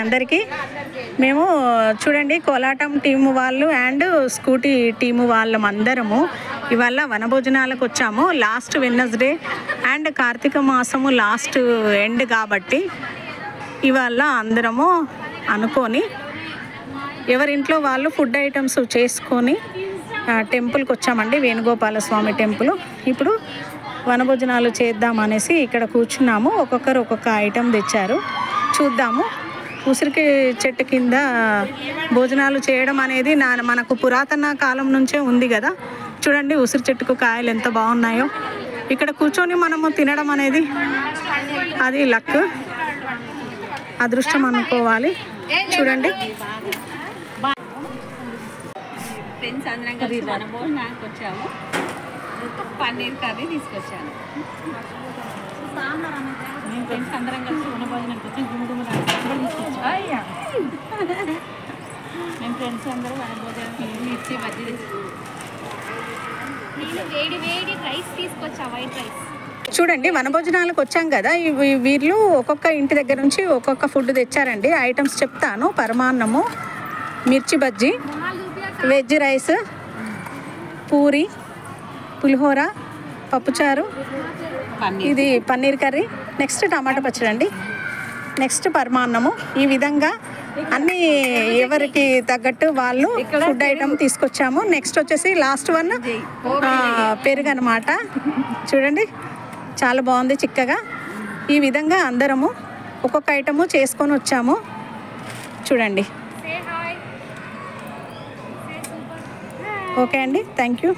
అందరికీ. మేము చూడండి కోలాటం టీము వాళ్ళు అండ్ స్కూటీ టీము వాళ్ళం అందరము ఇవాళ వనభోజనాలకు వచ్చాము. లాస్ట్ వెడ్నెస్డే అండ్ కార్తీక మాసము లాస్ట్ ఎండ్ కాబట్టి ఇవాళ అందరము అనుకొని ఎవరింట్లో వాళ్ళు ఫుడ్ ఐటమ్స్ చేసుకొని టెంపుల్కి వచ్చామండి, వేణుగోపాల స్వామి టెంపుల్. ఇప్పుడు వనభోజనాలు చేద్దామనేసి ఇక్కడ కూర్చున్నాము. ఒక్కొక్కరు ఒక్కొక్క ఐటెం తెచ్చారు, చూద్దాము. ఉసిరికి చెట్టు కింద భోజనాలు చేయడం అనేది మనకు పురాతన కాలం నుంచే ఉంది కదా. చూడండి ఉసిరి చెట్టుకు కాయలు ఎంత బాగున్నాయో. ఇక్కడ కూర్చొని మనము తినడం అనేది అది లక్, అదృష్టం అనుకోవాలి. చూడండి ఫ్రెండ్స్ అందరం కలిసి వనభోజనానికి వచ్చాము. పన్నీర్ కర్రీ తీసుకొచ్చాను. మేము ఫ్రెండ్స్ అందరం కలిసి వనభోజనానికి వచ్చి మేము ఫ్రెండ్స్ అందరూ వనభోజనానికి మిర్చి బజ్జీ వేడి వేడి రైస్ తీసుకొచ్చా, వైట్ రైస్. చూడండి వనభోజనాలకు వచ్చాం కదా, వీళ్ళు ఒక్కొక్క ఇంటి దగ్గర నుంచి ఒక్కొక్క ఫుడ్ తెచ్చారండి. ఐటమ్స్ చెప్తాను. పరమాన్నము, మిర్చి బజ్జీ, వెజ్ రైస్, పూరి, పులిహోర, పప్పుచారు, ఇది పన్నీర్ కర్రీ, నెక్స్ట్ టమాటా పచ్చడి అండి, నెక్స్ట్ పరమాన్నము. ఈ విధంగా అన్నీ ఎవరికి తగ్గట్టు వాళ్ళు ఫుడ్ ఐటమ్ తీసుకొచ్చాము. నెక్స్ట్ వచ్చేసి లాస్ట్ వన్ పెరుగు అనమాట. చూడండి చాలా బాగుంది చిక్కగా. ఈ విధంగా అందరము ఒక్కొక్క ఐటము చేసుకొని వచ్చాము. చూడండి. ఓకే అండి, థ్యాంక్ యూ.